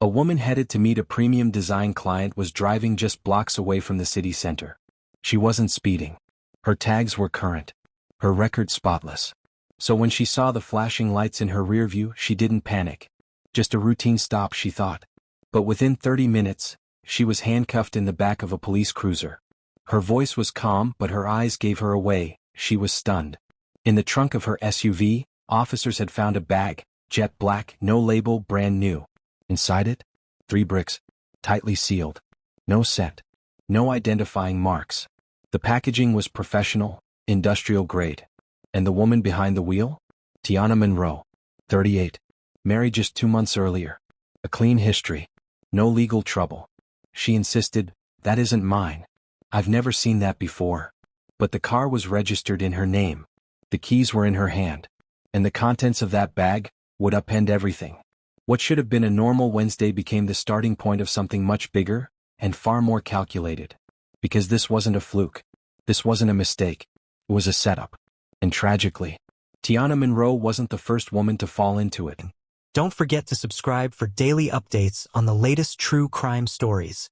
A woman headed to meet a premium design client was driving just blocks away from the city center. She wasn't speeding. Her tags were current. Her record spotless. So when she saw the flashing lights in her rear view, she didn't panic. Just a routine stop, she thought. But within 30 minutes, she was handcuffed in the back of a police cruiser. Her voice was calm, but her eyes gave her away. She was stunned. In the trunk of her SUV, officers had found a bag, jet black, no label, brand new. Inside it, 3 bricks, tightly sealed. No scent. No identifying marks. The packaging was professional, industrial grade. And the woman behind the wheel? Tiana Monroe, 38. Married just 2 months earlier. A clean history. No legal trouble. She insisted, "That isn't mine. I've never seen that before." But the car was registered in her name. The keys were in her hand. And the contents of that bag would upend everything. What should have been a normal Wednesday became the starting point of something much bigger and far more calculated. Because this wasn't a fluke. This wasn't a mistake. It was a setup. And tragically, Tiana Monroe wasn't the first woman to fall into it. Don't forget to subscribe for daily updates on the latest true crime stories.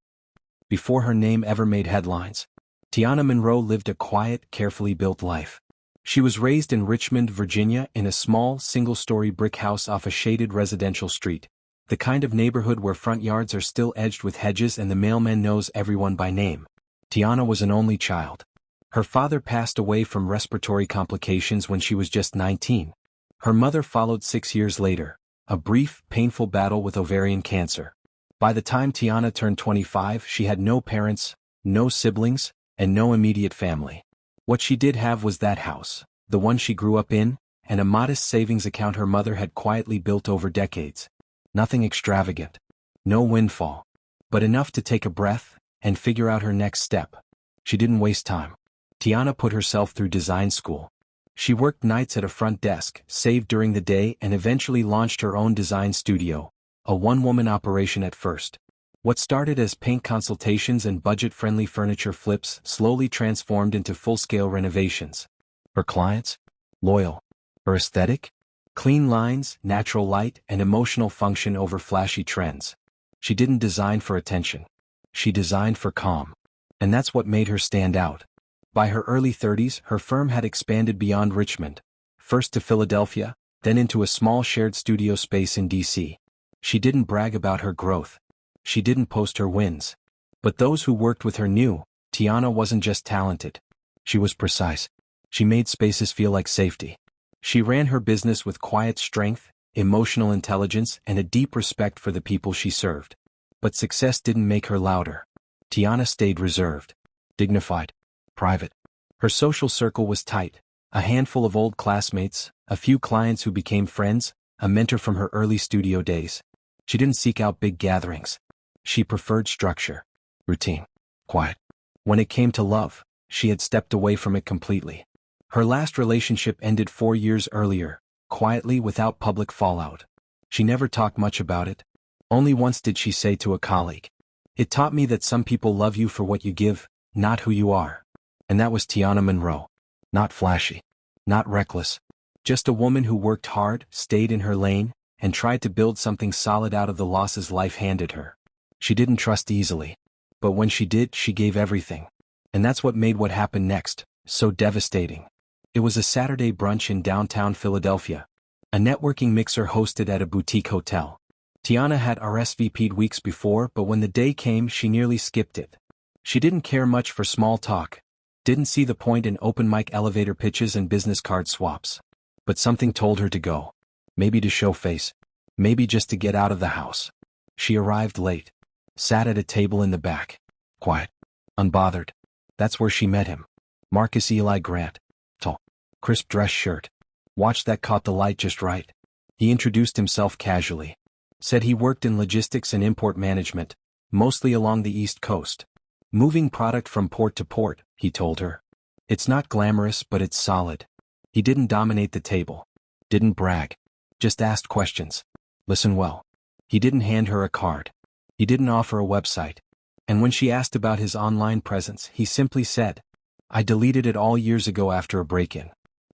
Before her name ever made headlines, Tiana Monroe lived a quiet, carefully built life. She was raised in Richmond, Virginia, in a small, single-story brick house off a shaded residential street, the kind of neighborhood where front yards are still edged with hedges and the mailman knows everyone by name. Tiana was an only child. Her father passed away from respiratory complications when she was just 19. Her mother followed 6 years later, a brief, painful battle with ovarian cancer. By the time Tiana turned 25, she had no parents, no siblings, and no immediate family. What she did have was that house, the one she grew up in, and a modest savings account her mother had quietly built over decades. Nothing extravagant. No windfall. But enough to take a breath and figure out her next step. She didn't waste time. Tiana put herself through design school. She worked nights at a front desk, saved during the day, and eventually launched her own design studio, a one-woman operation at first. What started as paint consultations and budget-friendly furniture flips slowly transformed into full-scale renovations. Her clients? Loyal. Her aesthetic? Clean lines, natural light, and emotional function over flashy trends. She didn't design for attention. She designed for calm. And that's what made her stand out. By her early 30s, her firm had expanded beyond Richmond, first to Philadelphia, then into a small shared studio space in D.C. She didn't brag about her growth. She didn't post her wins. But those who worked with her knew, Tiana wasn't just talented. She was precise. She made spaces feel like safety. She ran her business with quiet strength, emotional intelligence, and a deep respect for the people she served. But success didn't make her louder. Tiana stayed reserved, dignified, private. Her social circle was tight, a handful of old classmates, a few clients who became friends, a mentor from her early studio days. She didn't seek out big gatherings. She preferred structure, routine, quiet. When it came to love, she had stepped away from it completely. Her last relationship ended 4 years earlier, quietly without public fallout. She never talked much about it. Only once did she say to a colleague, "It taught me that some people love you for what you give, not who you are." And that was Tiana Monroe. Not flashy. Not reckless. Just a woman who worked hard, stayed in her lane, and tried to build something solid out of the losses life handed her. She didn't trust easily. But when she did, she gave everything. And that's what made what happened next so devastating. It was a Saturday brunch in downtown Philadelphia. A networking mixer hosted at a boutique hotel. Tiana had RSVP'd weeks before, but when the day came, she nearly skipped it. She didn't care much for small talk. Didn't see the point in open mic elevator pitches and business card swaps. But something told her to go. Maybe to show face. Maybe just to get out of the house. She arrived late. Sat at a table in the back. Quiet. Unbothered. That's where she met him. Marcus Eli Grant. Tall. Crisp dress shirt. Watch that caught the light just right. He introduced himself casually. Said he worked in logistics and import management, mostly along the East Coast. Moving product from port to port, he told her. It's not glamorous, but it's solid. He didn't dominate the table. Didn't brag. Just asked questions. Listen well. He didn't hand her a card. He didn't offer a website. And when she asked about his online presence, he simply said, "I deleted it all years ago after a break-in.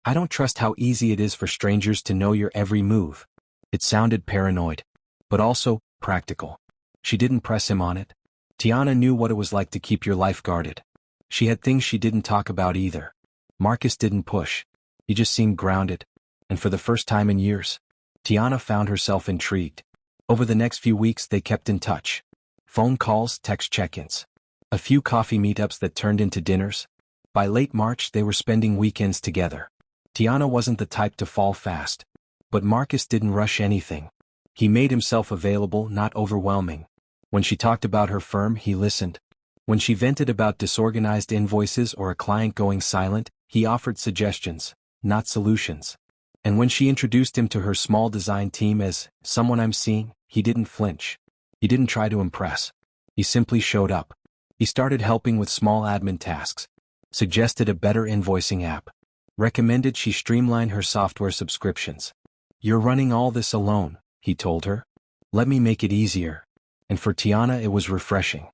I don't trust how easy it is for strangers to know your every move." It sounded paranoid, but also practical. She didn't press him on it. Tiana knew what it was like to keep your life guarded. She had things she didn't talk about either. Marcus didn't push. He just seemed grounded. And for the first time in years, Tiana found herself intrigued. Over the next few weeks they kept in touch. Phone calls, text check-ins. A few coffee meetups that turned into dinners. By late March they were spending weekends together. Tiana wasn't the type to fall fast. But Marcus didn't rush anything. He made himself available, not overwhelming. When she talked about her firm, he listened. When she vented about disorganized invoices or a client going silent, he offered suggestions, not solutions. And when she introduced him to her small design team as someone I'm seeing, he didn't flinch. He didn't try to impress. He simply showed up. He started helping with small admin tasks. Suggested a better invoicing app. Recommended she streamline her software subscriptions. "You're running all this alone," he told her. "Let me make it easier." And for Tiana it was refreshing.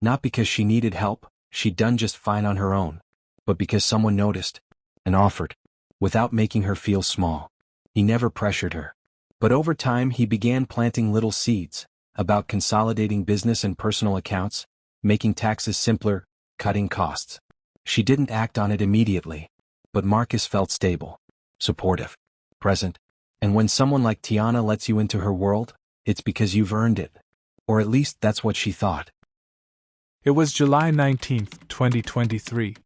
Not because she needed help, she'd done just fine on her own, but because someone noticed and offered, without making her feel small. He never pressured her. But over time he began planting little seeds, about consolidating business and personal accounts, making taxes simpler, cutting costs. She didn't act on it immediately, but Marcus felt stable, supportive, present. And when someone like Tiana lets you into her world, it's because you've earned it. Or at least that's what she thought. It was July 19th, 2023.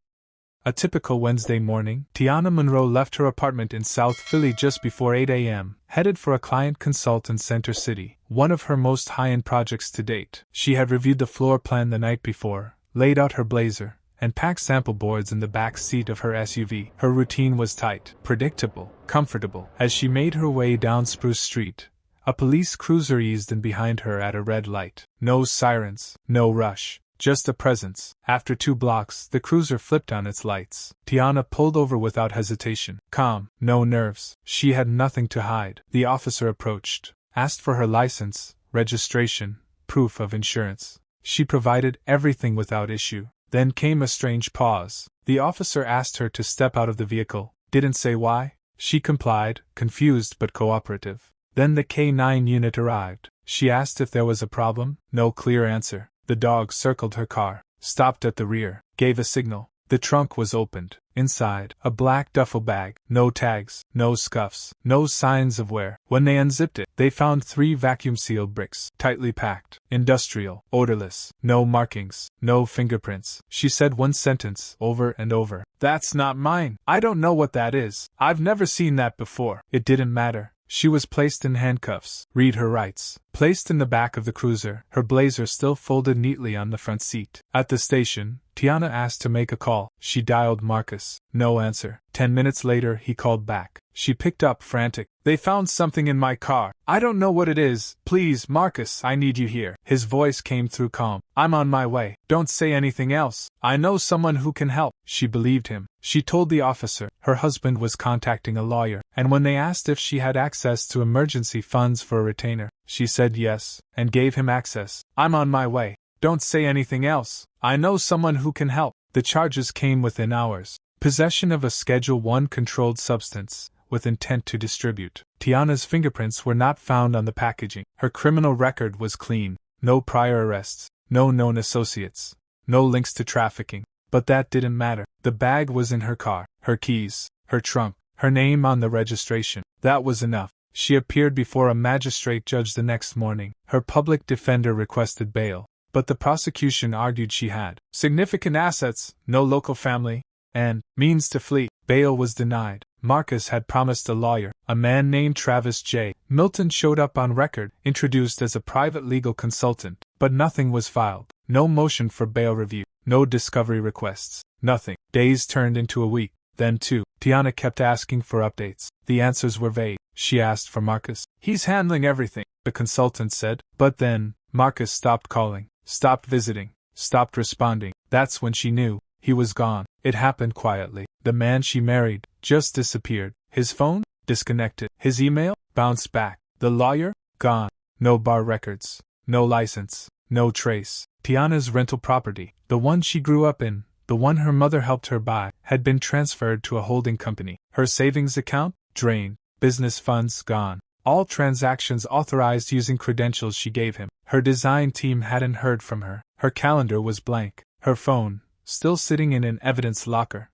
A typical Wednesday morning, Tiana Monroe left her apartment in South Philly just before 8 a.m., headed for a client consult in Center City, one of her most high-end projects to date. She had reviewed the floor plan the night before, laid out her blazer, and packed sample boards in the back seat of her SUV. Her routine was tight, predictable, comfortable. As she made her way down Spruce Street, a police cruiser eased in behind her at a red light. No sirens, no rush. Just a presence. After 2 blocks, the cruiser flipped on its lights. Tiana pulled over without hesitation. Calm, no nerves. She had nothing to hide. The officer approached, asked for her license, registration, proof of insurance. She provided everything without issue. Then came a strange pause. The officer asked her to step out of the vehicle, didn't say why. She complied, confused but cooperative. Then the K-9 unit arrived. She asked if there was a problem. No clear answer. The dog circled her car, stopped at the rear, gave a signal. The trunk was opened. Inside, a black duffel bag. No tags, no scuffs, no signs of wear. When they unzipped it, they found 3 vacuum-sealed bricks, tightly packed, industrial, odorless, no markings, no fingerprints. She said one sentence over and over. "That's not mine. I don't know what that is. I've never seen that before." It didn't matter. She was placed in handcuffs. Read her rights. Placed in the back of the cruiser, her blazer still folded neatly on the front seat. At the station, Tiana asked to make a call. She dialed Marcus. No answer. 10 minutes later, he called back. She picked up, frantic. "They found something in my car. I don't know what it is. Please, Marcus, I need you here." His voice came through calm. "I'm on my way. Don't say anything else. I know someone who can help." She believed him. She told the officer her husband was contacting a lawyer, and when they asked if she had access to emergency funds for a retainer, she said yes, and gave him access. "I'm on my way. Don't say anything else. I know someone who can help." The charges came within hours. Possession of a Schedule I controlled substance, with intent to distribute. Tiana's fingerprints were not found on the packaging. Her criminal record was clean. No prior arrests, no known associates, no links to trafficking. But that didn't matter. The bag was in her car, her keys, her trunk, her name on the registration. That was enough. She appeared before a magistrate judge the next morning. Her public defender requested bail, but the prosecution argued she had significant assets, no local family, and means to flee. Bail was denied. Marcus had promised a lawyer, a man named Travis J. Milton showed up on record, introduced as a private legal consultant, but nothing was filed. No motion for bail review, no discovery requests, nothing. Days turned into a week, then 2. Tiana kept asking for updates. The answers were vague. She asked for Marcus. "He's handling everything," the consultant said. But then, Marcus stopped calling, stopped visiting, stopped responding. That's when she knew he was gone. It happened quietly. The man she married just disappeared. His phone? Disconnected. His email? Bounced back. The lawyer? Gone. No bar records. No license. No trace. Tiana's rental property, the one she grew up in, the one her mother helped her buy, had been transferred to a holding company. Her savings account? Drained. Business funds? Gone. All transactions authorized using credentials she gave him. Her design team hadn't heard from her. Her calendar was blank. Her phone, still sitting in an evidence locker.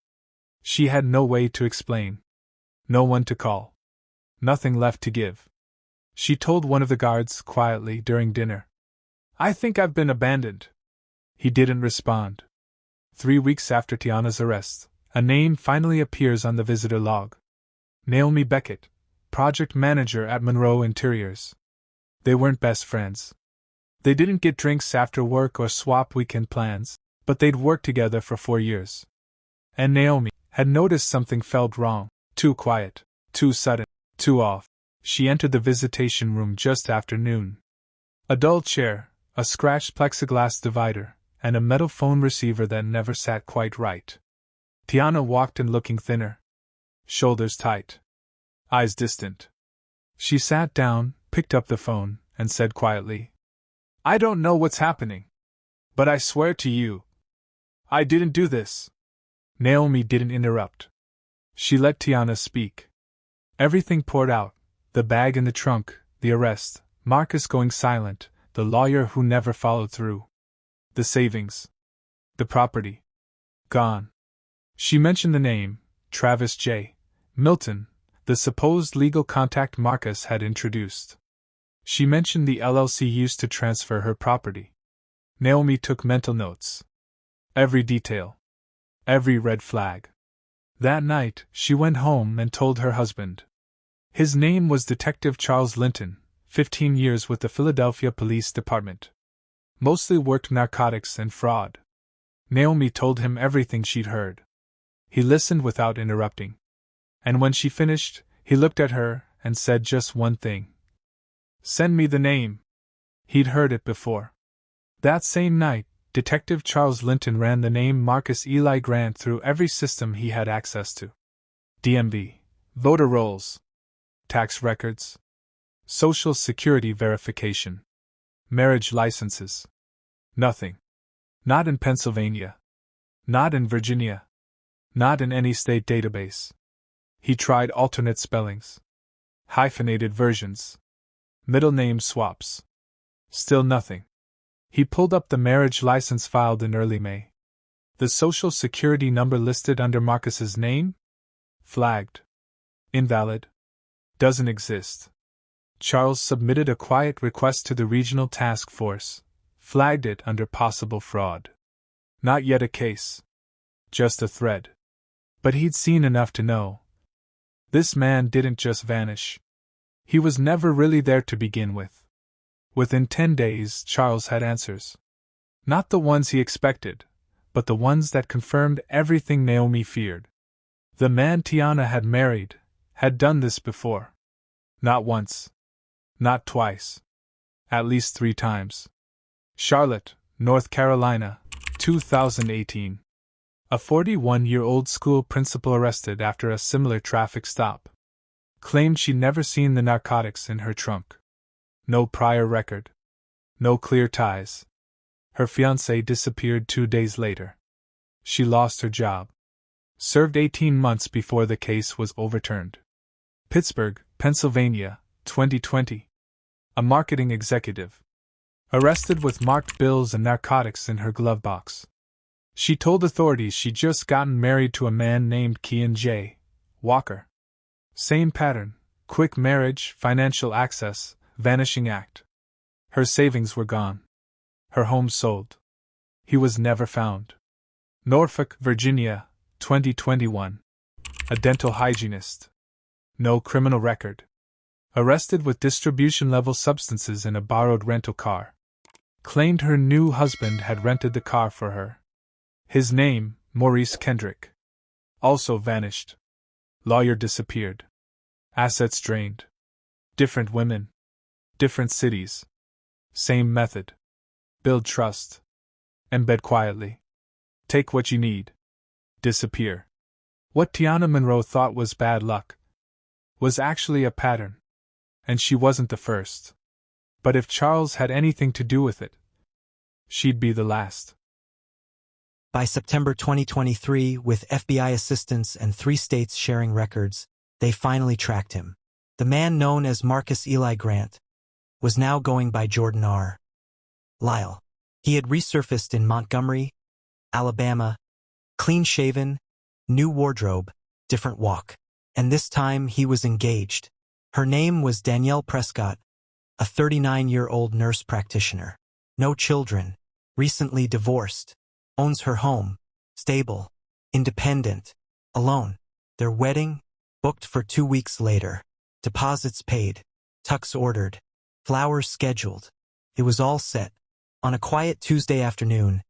She had no way to explain. No one to call. Nothing left to give. She told one of the guards quietly during dinner, "I think I've been abandoned." He didn't respond. 3 weeks after Tiana's arrest, a name finally appears on the visitor log. Naomi Beckett, project manager at Monroe Interiors. They weren't best friends. They didn't get drinks after work or swap weekend plans, but they'd worked together for 4 years. And Naomi had noticed something felt wrong. Too quiet, too sudden, too off. She entered the visitation room just after noon. A dull chair, a scratched plexiglass divider, and a metal phone receiver that never sat quite right. Tiana walked in looking thinner. Shoulders tight. Eyes distant. She sat down, picked up the phone, and said quietly, "I don't know what's happening. But I swear to you, I didn't do this." Naomi didn't interrupt. She let Tiana speak. Everything poured out: the bag in the trunk, the arrest, Marcus going silent, the lawyer who never followed through. The savings. The property. Gone. She mentioned the name, Travis J. Milton, the supposed legal contact Marcus had introduced. She mentioned the LLC used to transfer her property. Naomi took mental notes. Every detail. Every red flag. That night, she went home and told her husband. His name was Detective Charles Linton, 15 years with the Philadelphia Police Department. Mostly worked narcotics and fraud. Naomi told him everything she'd heard. He listened without interrupting. And when she finished, he looked at her and said just one thing. "Send me the name." He'd heard it before. That same night, Detective Charles Linton ran the name Marcus Illeg Grant through every system he had access to. DMV, voter rolls, tax records, Social Security verification, marriage licenses. Nothing. Not in Pennsylvania. Not in Virginia. Not in any state database. He tried alternate spellings, hyphenated versions, middle name swaps. Still nothing. He pulled up the marriage license filed in early May. The Social Security number listed under Marcus's name? Flagged. Invalid. Doesn't exist. Charles submitted a quiet request to the regional task force, flagged it under possible fraud. Not yet a case. Just a thread. But he'd seen enough to know. This man didn't just vanish. He was never really there to begin with. Within 10 days, Charles had answers. Not the ones he expected, but the ones that confirmed everything Naomi feared. The man Tiana had married had done this before. Not once. Not twice. At least 3 times. Charlotte, North Carolina, 2018. A 41-year-old school principal arrested after a similar traffic stop. Claimed she'd never seen the narcotics in her trunk. No prior record. No clear ties. Her fiancé disappeared 2 days later. She lost her job. Served 18 months before the case was overturned. Pittsburgh, Pennsylvania, 2020. A marketing executive. Arrested with marked bills and narcotics in her glove box. She told authorities she'd just gotten married to a man named Kean J. Walker. Same pattern: quick marriage, financial access, vanishing act. Her savings were gone. Her home sold. He was never found. Norfolk, Virginia, 2021. A dental hygienist. No criminal record. Arrested with distribution-level substances in a borrowed rental car. Claimed her new husband had rented the car for her. His name, Maurice Kendrick. Also vanished. Lawyer disappeared. Assets drained. Different women. Different cities. Same method. Build trust. Embed quietly. Take what you need. Disappear. What Tiana Monroe thought was bad luck was actually a pattern. And she wasn't the first. But if Charles had anything to do with it, she'd be the last. By September 2023, with FBI assistance and 3 states sharing records, they finally tracked him. The man known as Marcus Eli Grant was now going by Jordan R. Lyle. He had resurfaced in Montgomery, Alabama, clean-shaven, new wardrobe, different walk. And this time he was engaged. Her name was Danielle Prescott, a 39-year-old nurse practitioner. No children, recently divorced, owns her home, stable, independent, alone. Their wedding, booked for 2 weeks later. Deposits paid, tux ordered, flowers scheduled. It was all set. On a quiet Tuesday afternoon,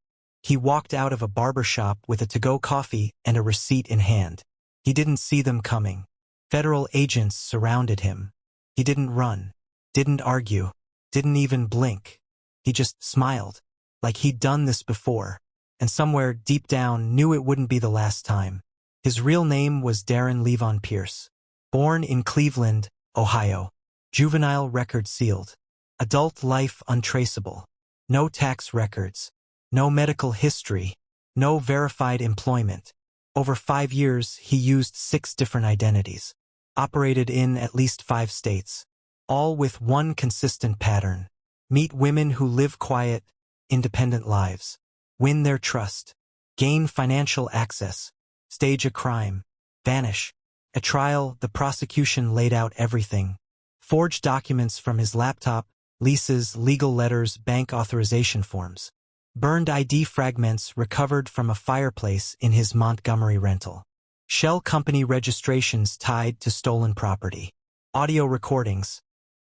he walked out of a barber shop with a to-go coffee and a receipt in hand. He didn't see them coming. Federal agents surrounded him. He didn't run, didn't argue, didn't even blink. He just smiled, like he'd done this before, and somewhere deep down knew it wouldn't be the last time. His real name was Darren Levon Pierce. Born in Cleveland, Ohio. Juvenile record sealed. Adult life untraceable. No tax records. No medical history. No verified employment. Over 5 years, he used 6 different identities. Operated in at least 5 states. All with one consistent pattern. Meet women who live quiet, independent lives. Win their trust. Gain financial access. Stage a crime. Vanish. At trial, the prosecution laid out everything. Forged documents from his laptop, leases, legal letters, bank authorization forms. Burned ID fragments recovered from a fireplace in his Montgomery rental. Shell company registrations tied to stolen property. Audio recordings.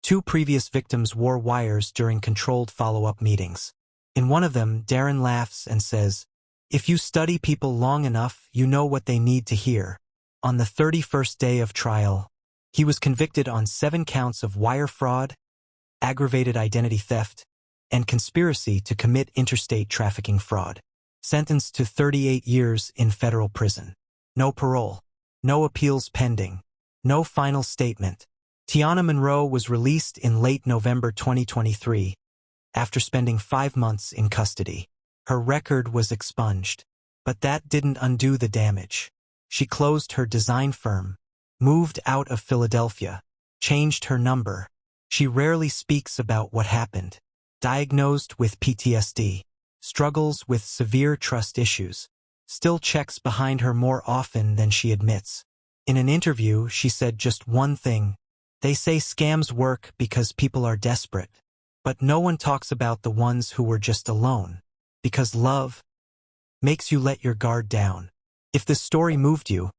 2 previous victims wore wires during controlled follow-up meetings. In one of them, Darren laughs and says, "If you study people long enough, you know what they need to hear." On the 31st day of trial, he was convicted on 7 counts of wire fraud, aggravated identity theft, and conspiracy to commit interstate trafficking fraud. Sentenced to 38 years in federal prison. No parole. No appeals pending. No final statement. Tiana Monroe was released in late November 2023 after spending 5 months in custody. Her record was expunged, but that didn't undo the damage. She closed her design firm, moved out of Philadelphia, changed her number. She rarely speaks about what happened. Diagnosed with PTSD, struggles with severe trust issues, still checks behind her more often than she admits. In an interview, she said just one thing: "They say scams work because people are desperate, but no one talks about the ones who were just alone, because love makes you let your guard down." If this story moved you,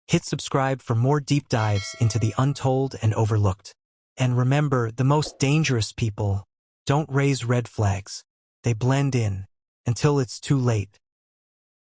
hit subscribe for more deep dives into the untold and overlooked. And remember, the most dangerous people don't raise red flags. They blend in until it's too late.